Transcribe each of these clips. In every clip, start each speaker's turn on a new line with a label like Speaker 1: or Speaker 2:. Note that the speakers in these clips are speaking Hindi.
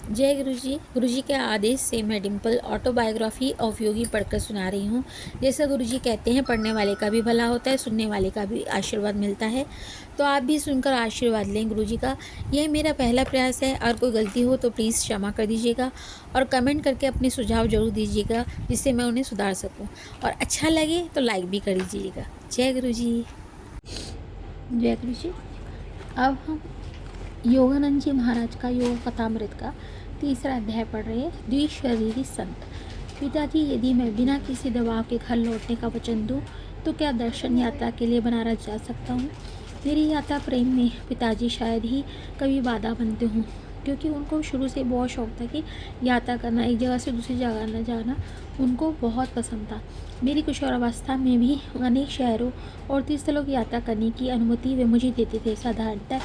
Speaker 1: जय गुरु जी के आदेश से मैं डिम्पल ऑटोबायोग्राफी ऑफ योगी पढ़कर सुना रही हूँ। जैसा गुरु जी कहते हैं, पढ़ने वाले का भी भला होता है, सुनने वाले का भी आशीर्वाद मिलता है। तो आप भी सुनकर आशीर्वाद लें गुरु जी का। यह मेरा पहला प्रयास है और कोई गलती हो तो प्लीज़ क्षमा कर दीजिएगा और कमेंट करके अपने सुझाव जरूर दीजिएगा, जिससे मैं उन्हें सुधार सकूँ। और अच्छा लगे तो लाइक भी कर दीजिएगा। जय गुरु जी। जय गुरु जी। अब हम योगानंद जी महाराज का योग कथामृत का तीसरा अध्याय पढ़ रहे हैं। द्विशरीरी संत। पिताजी, यदि मैं बिना किसी दबाव के घर लौटने का वचन दूं तो क्या दर्शन यात्रा के लिए बनारस जा सकता हूं? मेरी यात्रा प्रेम में पिताजी शायद ही कभी बाधा बनते हों, क्योंकि उनको शुरू से बहुत शौक था कि यात्रा करना, एक जगह से दूसरी जगह न जाना उनको बहुत पसंद था। मेरी किशोरावस्था में भी अनेक शहरों और तीर्थस्थलों की यात्रा करने की अनुमति वे मुझे देते थे। साधारणतः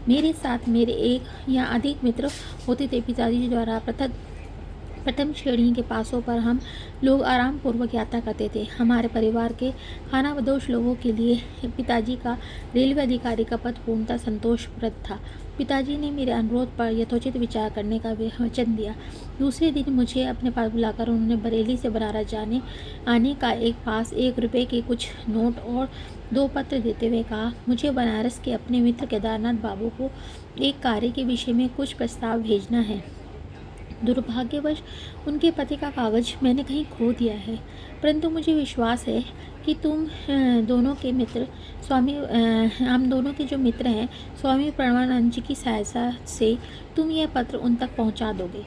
Speaker 1: मेरे साथ मेरे एक या अधिक मित्र होते थे। पिताजी द्वारा प्रथम श्रेणी के पासों पर हम लोग आराम पूर्वक यात्रा करते थे। हमारे परिवार के खानाबदोश लोगों के लिए पिताजी का रेलवे अधिकारी का पद पूर्णतः संतोषप्रद था। पिताजी ने मेरे अनुरोध पर यथोचित विचार करने का वचन दिया। दूसरे दिन मुझे अपने पास बुलाकर उन्होंने बरेली से बनारस जाने आने का एक पास, 1 रुपये के कुछ नोट और 2 पत्र देते हुए कहा, मुझे बनारस के अपने मित्र केदारनाथ बाबू को एक कार्य के विषय में कुछ प्रस्ताव भेजना है। दुर्भाग्यवश उनके पति का कागज मैंने कहीं खो दिया है, परंतु मुझे विश्वास है कि तुम दोनों के मित्र स्वामी हम दोनों के जो मित्र हैं स्वामी प्रणवानंद जी की सहायता से तुम यह पत्र उन तक पहुंचा दोगे।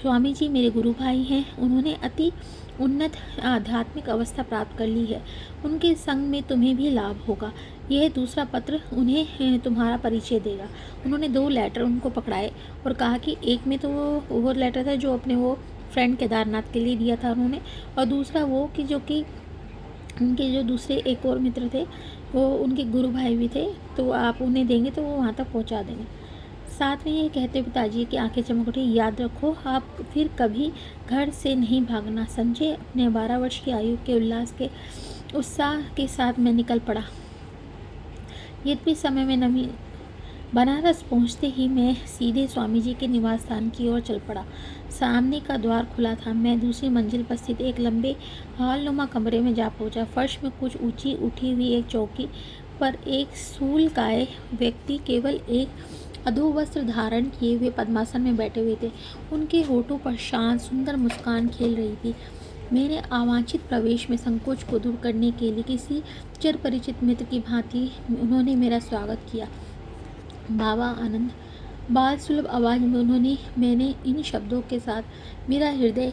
Speaker 1: स्वामी जी मेरे गुरु भाई हैं। उन्होंने अति उन्नत आध्यात्मिक अवस्था प्राप्त कर ली है। उनके संग में तुम्हें भी लाभ होगा। यह दूसरा पत्र उन्हें तुम्हारा परिचय देगा। उन्होंने 2 लेटर उनको पकड़ाए और कहा कि एक में तो वो लेटर था जो अपने वो फ्रेंड केदारनाथ के लिए दिया था उन्होंने, और दूसरा वो कि जो कि उनके जो दूसरे एक और मित्र थे वो उनके गुरु भाई भी थे, तो आप उन्हें देंगे तो वो वहाँ तक पहुँचा देंगे। साथ में ये कहते पिताजी की आंखें चमक उठी, याद रखो आप फिर कभी घर से नहीं भागना। संजय अपने 12 वर्ष की आयु के उल्लास के उत्साह के साथ मैं निकल पड़ा। यद्यपि समय में नमी बनारस पहुंचते ही मैं सीधे स्वामी जी के निवास स्थान की ओर चल पड़ा। सामने का द्वार खुला था। मैं दूसरी मंजिल पर स्थित एक लंबे हॉलनुमा कमरे में जा पहुंचा। फर्श में कुछ ऊंची उठी हुई एक चौकी पर एक स्थूलकाय व्यक्ति केवल एक अधोवस्त्र धारण किए हुए पद्मासन में बैठे हुए थे। उनके होठों पर शांत सुंदर मुस्कान खेल रही थी। मेरे अवांछित प्रवेश में संकोच को दूर करने के लिए किसी चिर परिचित मित्र की भांति उन्होंने मेरा स्वागत किया। बाबा आनंद, बाल सुलभ आवाज़ में मैंने इन शब्दों के साथ मेरा हृदय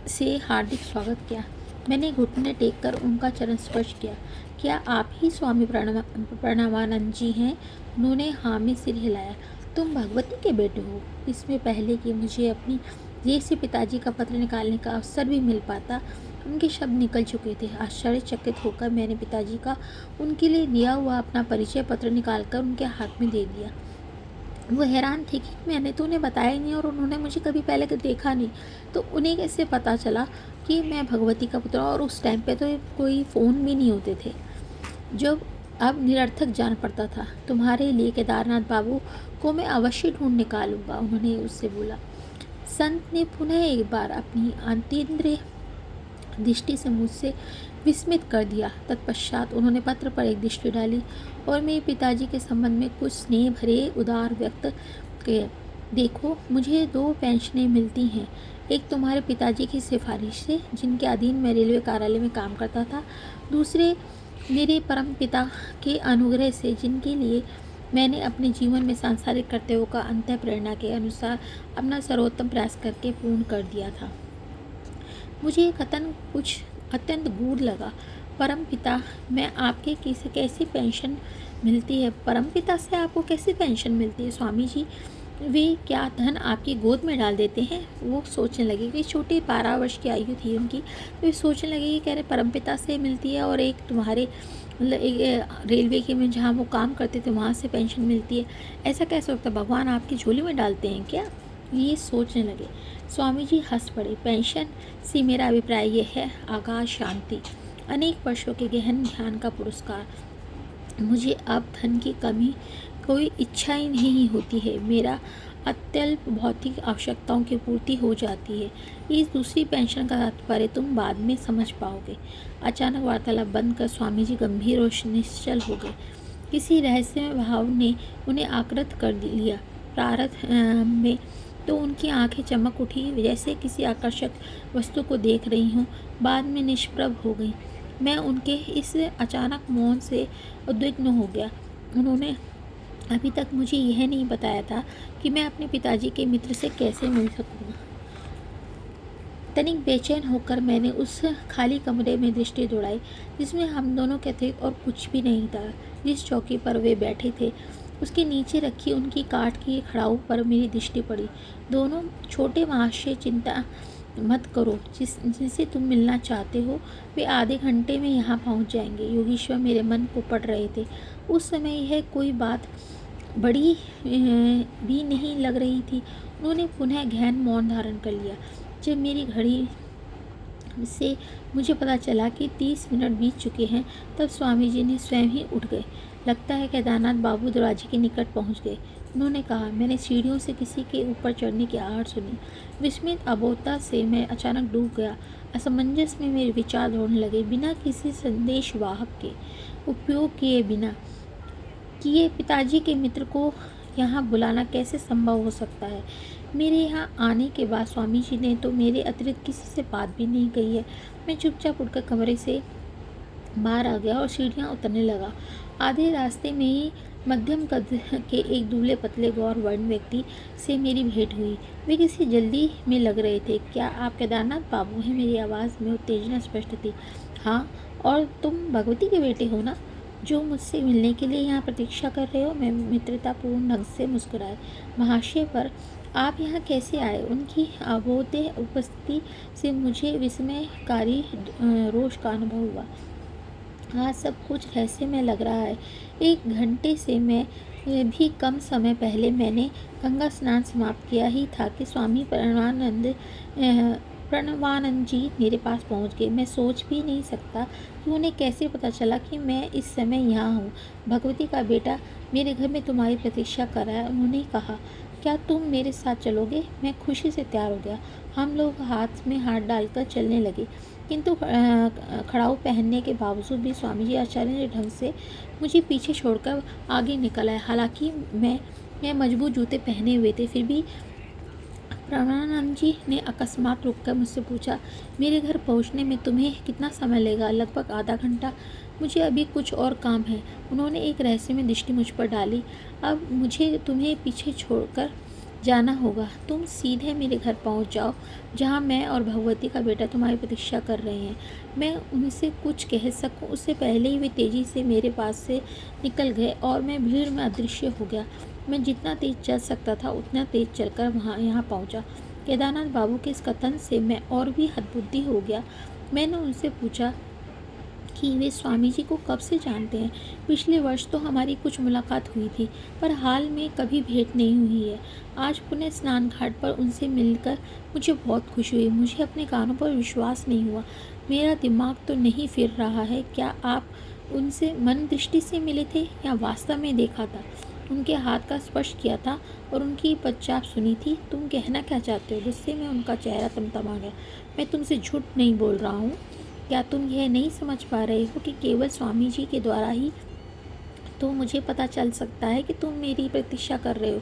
Speaker 1: से हार्दिक स्वागत किया। मैंने घुटने टेक कर उनका चरण स्पर्श किया। क्या आप ही स्वामी प्रणवानंद जी हैं? उन्होंने हाँ में सिर हिलाया। तुम भगवती के बेटे हो? इसमें पहले कि मुझे अपनी जेब से पिताजी का पत्र निकालने का अवसर भी मिल पाता, उनके शब्द निकल चुके थे। आश्चर्यचकित होकर मैंने पिताजी का उनके लिए दिया हुआ अपना परिचय पत्र निकालकर उनके हाथ में दे दिया। वो हैरान थे कि मैंने तो उन्हें बताया नहीं और उन्होंने मुझे कभी पहले देखा नहीं, तो उन्हें कैसे पता चला कि मैं भगवती का पुत्र। और उस टाइम पे तो कोई फ़ोन भी नहीं होते थे, जब अब निरर्थक जान पड़ता था। तुम्हारे लिए केदारनाथ बाबू को मैं अवश्य ढूंढ निकालूंगा, उन्होंने उससे बोला। संत ने पुनः एक बार अपनी अतीन्द्रिय दृष्टि से मुझसे विस्मित कर दिया। तत्पश्चात उन्होंने पत्र पर एक दृष्टि डाली और मेरे पिताजी के संबंध में कुछ स्नेह भरे उदार व्यक्त किए। देखो, मुझे 2 पेंशनें मिलती हैं। एक तुम्हारे पिताजी की सिफारिश से, जिनके अधीन मैं रेलवे कार्यालय में काम करता था। दूसरे मेरे परम पिता के अनुग्रह से, जिनके लिए मैंने अपने जीवन में सांसारिक कर्तव्यों का अंतः प्रेरणा के अनुसार अपना सर्वोत्तम प्रयास करके पूर्ण कर दिया था। मुझे ये कथन कुछ अत्यंत गूढ़ लगा। परम पिता, मैं आपके कैसी पेंशन मिलती है? परम पिता से आपको कैसी पेंशन मिलती है? स्वामी जी, वे क्या धन आपकी गोद में डाल देते हैं? वो सोचने लगे कि छोटी 12 वर्ष की आयु थी उनकी, तो वे सोचने लगे कि कह रहे परम पिता से मिलती है और एक तुम्हारे मतलब एक रेलवे के में जहाँ वो काम करते थे वहाँ से पेंशन मिलती है। ऐसा कैसे होता है? भगवान आपकी झोली में डालते हैं क्या? ये सोचने लगे। स्वामी जी हंस पड़े। पेंशन से मेरा अभिप्राय यह है, आगाज शांति, अनेक वर्षों के गहन ध्यान का पुरस्कार। मुझे अब धन की कमी कोई इच्छा ही नहीं होती है। मेरा अत्यल्प भौतिक आवश्यकताओं की पूर्ति हो जाती है। इस दूसरी पेंशन का तात्पर्य तुम बाद में समझ पाओगे। अचानक वार्तालाप बंद कर स्वामी जी गंभीर और निश्चल हो गए। किसी रहस्यमय भाव ने उन्हें आकृत कर लिया। प्रारंभ में तो उनकी आंखें चमक उठी, जैसे किसी आकर्षक वस्तु को देख रही हों। बाद में निष्प्रभ हो गई। मैं उनके इस अचानक मौन से उद्विग्न हो गया। उन्होंने अभी तक मुझे यह नहीं बताया था कि मैं अपने पिताजी के मित्र से कैसे मिल सकूँगा। तनिक बेचैन होकर मैंने उस खाली कमरे में दृष्टि दौड़ाई, जिसमें हम दोनों के अतिरिक्त और कुछ भी नहीं था। जिस चौकी पर वे बैठे थे, उसके नीचे रखी उनकी काठ की खड़ाऊ पर मेरी दृष्टि पड़ी। दोनों छोटे महाशय, चिंता मत करो, जिनसे तुम मिलना चाहते हो वे आधे घंटे में यहाँ पहुँच जाएंगे। योगेश्वर मेरे मन को पढ़ रहे थे। उस समय यह कोई बात बड़ी भी नहीं लग रही थी। उन्होंने पुनः गहन मौन धारण कर लिया। जब मेरी घड़ी से मुझे पता चला कि 30 मिनट बीत चुके हैं, तब स्वामी जी ने स्वयं ही उठ गए। लगता है केदारनाथ बाबू दरवाजे के निकट पहुंच गए, उन्होंने कहा। मैंने सीढ़ियों से किसी के ऊपर चढ़ने की आहट सुनी। विस्मित अबोधता से मैं अचानक डूब गया। असमंजस में मेरे विचार दौड़ने लगे। बिना किसी संदेश वाहक के उपयोग किए पिताजी के मित्र को यहाँ बुलाना कैसे संभव हो सकता है। मेरे यहाँ आने के बाद स्वामी जी ने तो मेरे अतिरिक्त किसी से बात भी नहीं कही है। मैं चुपचाप उठकर कमरे से बाहर आ गया और सीढ़ियाँ उतरने लगा। आधे रास्ते में ही मध्यम कद के एक दुबले पतले गौर वर्ण व्यक्ति से मेरी भेंट हुई। वे किसी जल्दी में लग रहे थे। क्या आप केदारनाथ बाबू हैं? मेरी आवाज़ में उत्तेजना स्पष्ट थी। हाँ, और तुम भगवती के बेटे हो ना, जो मुझसे मिलने के लिए यहाँ प्रतीक्षा कर रहे हो? मैं मित्रतापूर्ण ढंग से मुस्कुराए। महाशय, पर आप यहाँ कैसे आए? उनकी अबोध्य उपस्थिति से मुझे विस्मयकारी रोष का अनुभव हुआ। हाँ, सब कुछ रहस्यमय लग रहा है। 1 घंटे से मैं भी कम समय पहले मैंने गंगा स्नान समाप्त किया ही था कि स्वामी प्रणवानंद जी मेरे पास पहुंच गए। मैं सोच भी नहीं सकता कि उन्हें कैसे पता चला कि मैं इस समय यहाँ हूँ। भगवती का बेटा मेरे घर में तुम्हारी प्रतीक्षा कर रहा है, उन्होंने कहा। क्या तुम मेरे साथ चलोगे? मैं खुशी से तैयार हो गया। हम लोग हाथ में हाथ डालकर चलने लगे, किंतु खड़ाऊ पहनने के बावजूद भी स्वामी जी आचार्य ढंग से मुझे पीछे छोड़कर आगे निकल आए। हालांकि मैं मजबूत जूते पहने हुए थे, फिर भी प्रणवानंद जी ने अकस्मात रुककर मुझसे पूछा, मेरे घर पहुंचने में तुम्हें कितना समय लगेगा? लगभग आधा घंटा। मुझे अभी कुछ और काम है। उन्होंने एक रहस्यमय दृष्टि मुझ पर डाली। अब मुझे तुम्हें पीछे छोड़कर जाना होगा। तुम सीधे मेरे घर पहुंच जाओ, जहां मैं और भगवती का बेटा तुम्हारी प्रतीक्षा कर रहे हैं। मैं उनसे कुछ कह सकूं उससे पहले ही वे तेज़ी से मेरे पास से निकल गए और मैं भीड़ में अदृश्य हो गया। मैं जितना तेज चल सकता था उतना तेज चलकर यहाँ पहुँचा। केदारनाथ बाबू के इस कथन से मैं और भी हतबुद्धि हो गया। मैंने उनसे पूछा कि वे स्वामी जी को कब से जानते हैं। पिछले वर्ष तो हमारी कुछ मुलाकात हुई थी, पर हाल में कभी भेंट नहीं हुई है। आज पुणे स्नान घाट पर उनसे मिलकर मुझे बहुत खुशी हुई। मुझे अपने कानों पर विश्वास नहीं हुआ। मेरा दिमाग तो नहीं फिर रहा है। क्या आप उनसे मन दृष्टि से मिले थे या वास्तव में देखा था? उनके हाथ का स्पर्श किया था और उनकी पदचाप सुनी थी। तुम कहना क्या चाहते हो? गुस्से में उनका चेहरा तमतमा गया। मैं तुमसे झूठ नहीं बोल रहा हूँ। क्या तुम यह नहीं समझ पा रहे हो कि केवल स्वामी जी के द्वारा ही तो मुझे पता चल सकता है कि तुम मेरी प्रतीक्षा कर रहे हो?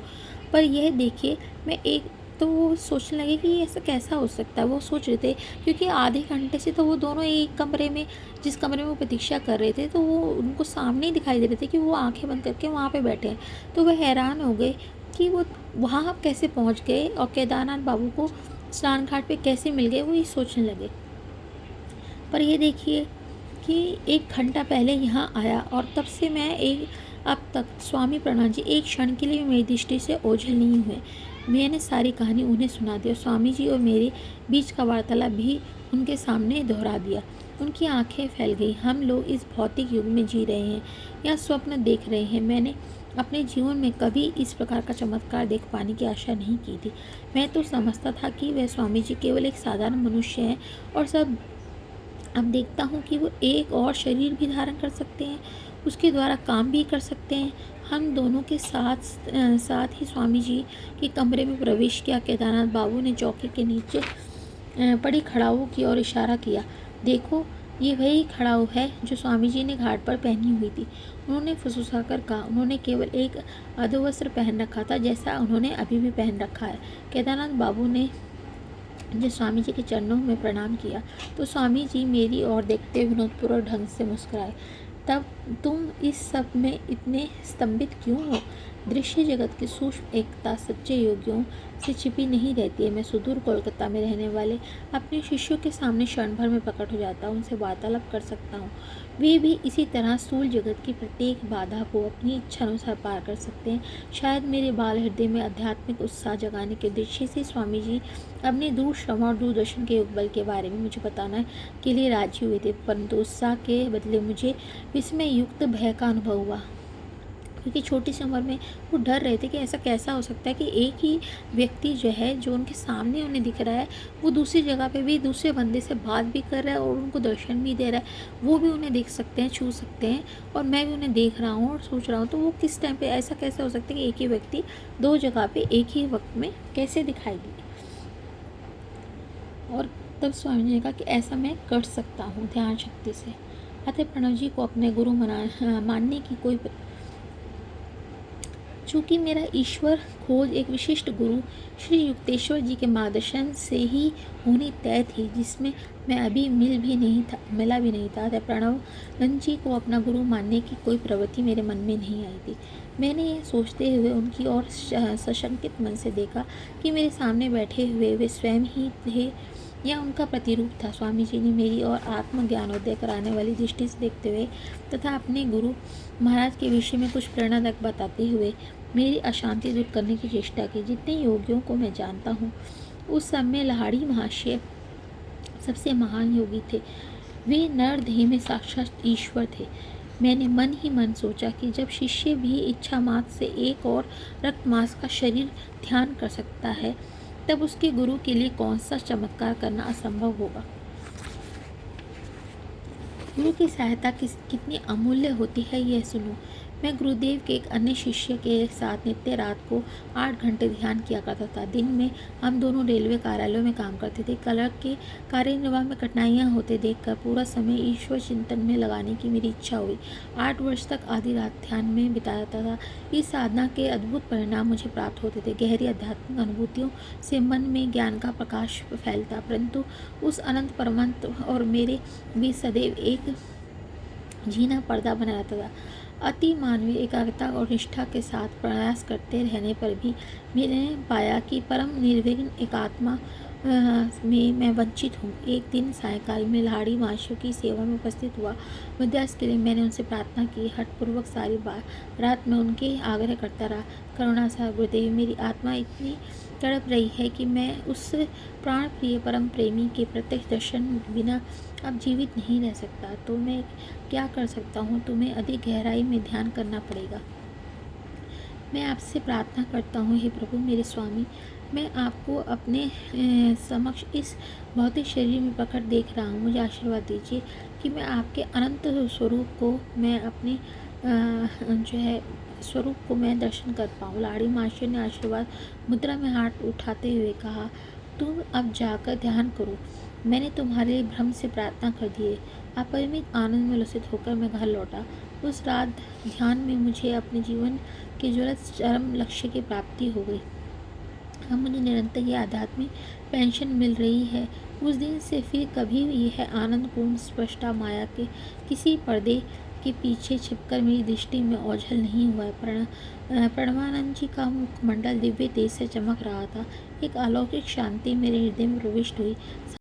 Speaker 1: पर यह देखिए, मैं एक तो वो सोचने लगे कि ऐसा कैसा हो सकता है। वो सोच रहे थे, क्योंकि आधे घंटे से तो वो दोनों एक कमरे में, जिस कमरे में वो प्रतीक्षा कर रहे थे, तो वो उनको सामने ही दिखाई दे रहे थे कि वो आंखें बंद करके वहाँ पे बैठे हैं। तो वह हैरान हो गए कि वो वहाँ कैसे पहुँच गए और केदारनाथ बाबू को स्नान घाट पे कैसे मिल गए, वो ये सोचने लगे। पर ये देखिए कि 1 घंटा पहले यहाँ आया और तब से मैं अब तक स्वामी प्रणव जी एक क्षण के लिए मेरी दृष्टि से ओझल नहीं हुए। मैंने सारी कहानी उन्हें सुना दी और स्वामी जी और मेरे बीच का वार्तालाप भी उनके सामने दोहरा दिया। उनकी आंखें फैल गई। हम लोग इस भौतिक युग में जी रहे हैं या स्वप्न देख रहे हैं। मैंने अपने जीवन में कभी इस प्रकार का चमत्कार देख पाने की आशा नहीं की थी। मैं तो समझता था कि वह स्वामी जी केवल एक साधारण मनुष्य हैं और सब अब देखता हूँ कि वो एक और शरीर भी धारण कर सकते हैं, उसके द्वारा काम भी कर सकते हैं। हम दोनों के साथ ही स्वामी जी के कमरे में प्रवेश किया। केदारनाथ बाबू ने चौकी के नीचे पड़ी खड़ाऊ की ओर इशारा किया। देखो, ये वही खड़ाऊ है जो स्वामी जी ने घाट पर पहनी हुई थी। उन्होंने फुसफुसाकर कहा। उन्होंने केवल एक अधोवस्त्र पहन रखा था, जैसा उन्होंने अभी भी पहन रखा है। केदारनाथ बाबू ने जब स्वामी जी के चरणों में प्रणाम किया तो स्वामी जी मेरी ओर देखते विनोदपूर्वक ढंग से मुस्कुराए। तब तुम इस सब में इतने स्तंभित क्यों हो? दृश्य जगत की सूक्ष्म एकता सच्चे योगियों से छिपी नहीं रहती है। मैं सुदूर कोलकाता में रहने वाले अपने शिष्यों के सामने क्षण भर में प्रकट हो जाता हूँ, उनसे वार्तालाप कर सकता हूँ। वे भी इसी तरह स्थूल जगत की प्रत्येक बाधा को अपनी इच्छा अनुसार पार कर सकते हैं। शायद मेरे बाल हृदय में आध्यात्मिक उत्साह जगाने के उद्देश्य से स्वामी जी अपने दूर श्रवण और दूरदर्शन के युगबल के बारे में मुझे बताने के लिए राजी हुए थे, परंतु उत्साह के बदले मुझे विस्मय युक्त भय का अनुभव हुआ, क्योंकि छोटी सी उम्र में वो डर रहे थे कि ऐसा कैसा हो सकता है कि एक ही व्यक्ति जो है, जो उनके सामने उन्हें दिख रहा है, वो दूसरी जगह पे भी दूसरे बंदे से बात भी कर रहा है और उनको दर्शन भी दे रहा है। वो भी उन्हें देख सकते हैं, छू सकते हैं, और मैं भी उन्हें देख रहा हूँ और सोच रहा हूँ। तो वो किस टाइम पे ऐसा कैसे हो सकता है कि एक ही व्यक्ति दो जगह पे एक ही वक्त में कैसे दिखाई दे? और तब स्वामी जी ने कहा कि ऐसा मैं कर सकता हूँ ध्यान शक्ति से। अतः प्रणव जी को अपने गुरु मानने की कोई, चूँकि मेरा ईश्वर खोज एक विशिष्ट गुरु श्री युक्तेश्वर जी के मार्गदर्शन से ही होनी तय थी, जिसमें मैं अभी मिला भी नहीं था। अतः प्रणव नंद जी को अपना गुरु मानने की कोई प्रवृत्ति मेरे मन में नहीं आई थी। मैंने यह सोचते हुए उनकी ओर सशंकित मन से देखा कि मेरे सामने बैठे हुए वे स्वयं ही थे या उनका प्रतिरूप था। स्वामी जी ने मेरी और आत्मज्ञानोदय कराने वाली दृष्टि से देखते हुए तथा अपने गुरु महाराज के विषय में कुछ प्रेरणादायक बताते हुए मेरी अशांति दूर करने की चेष्टा की। जितने योगियों को मैं जानता हूँ, उस सब में लाहिड़ी महाशय सबसे महान योगी थे। वे नरदेह में साक्षात ईश्वर थे। मैंने मन ही मन सोचा कि जब शिष्य भी इच्छा मात्र से एक और रक्त मांस का शरीर ध्यान कर सकता है, तब उसके गुरु के लिए कौन सा चमत्कार करना असंभव होगा। गुरु की सहायता कितनी अमूल्य होती है, यह सुनो। मैं गुरुदेव के एक अन्य शिष्य के साथ नित्य रात को 8 घंटे ध्यान किया करता था। दिन में हम दोनों रेलवे कार्यालयों में काम करते थे। क्लर्क के कार्यनिर्वाह में कठिनाइयाँ होते देखकर पूरा समय ईश्वर चिंतन में लगाने की मेरी इच्छा हुई। 8 वर्ष तक आधी रात ध्यान में बिताता था। इस साधना के अद्भुत परिणाम मुझे प्राप्त होते थे। गहरी आध्यात्मिक अनुभूतियों से मन में ज्ञान का प्रकाश फैलता, परंतु उस अनंत परमात्मा और मेरे बीच सदैव एक जीना पर्दा बना रहता था। अति मानवीय एकाग्रता और निष्ठा के साथ प्रयास करते रहने पर भी मैंने पाया कि परम निर्विघ्न एकात्मा में मैं वंचित हूँ। एक दिन सायंकाल में लाहिड़ी महाशयों की सेवा में उपस्थित हुआ। मध्याह्न के लिए मैंने उनसे प्रार्थना की। हठपूर्वक सारी रात में उनके आग्रह करता रहा। करुणा सा गुरुदेव, मेरी आत्मा इतनी तड़प रही है कि मैं उस प्राण प्रिय परम प्रेमी के प्रत्यक्ष दर्शन बिना अब जीवित नहीं रह सकता। तो मैं क्या कर सकता हूँ? तुम्हें अधिक गहराई में ध्यान करना पड़ेगा। मैं आपसे प्रार्थना करता हूँ, हे प्रभु मेरे स्वामी, मैं आपको अपने समक्ष इस भौतिक शरीर में प्रकट देख रहा हूँ। मुझे आशीर्वाद दीजिए कि मैं आपके अनंत स्वरूप को मैं अपने स्वरूप को मैं दर्शन कर पाऊँ। लाहिड़ी महाशय ने आशीर्वाद मुद्रा में हाथ उठाते हुए कहा, तुम अब जाकर ध्यान करो। मैंने तुम्हारे लिए भ्रम से प्रार्थना कर दी है। अपरिमित आनंद में लुसित होकर मैं घर लौटा। उस रात ध्यान में मुझे अपने जीवन के ज्वलंत चरम लक्ष्य की प्राप्ति हो गई। अब मुझे निरंतर ये आध्यात्मिक पेंशन मिल रही है। उस दिन से फिर कभी यह आनंदपूर्ण स्पष्टता माया के किसी पर्दे के पीछे छिपकर मेरी दृष्टि में ओझल नहीं हुआ है। प्रणवानंद जी का मुखमंडल दिव्य तेज से चमक रहा था। एक अलौकिक शांति मेरे हृदय में प्रविष्ट हुई।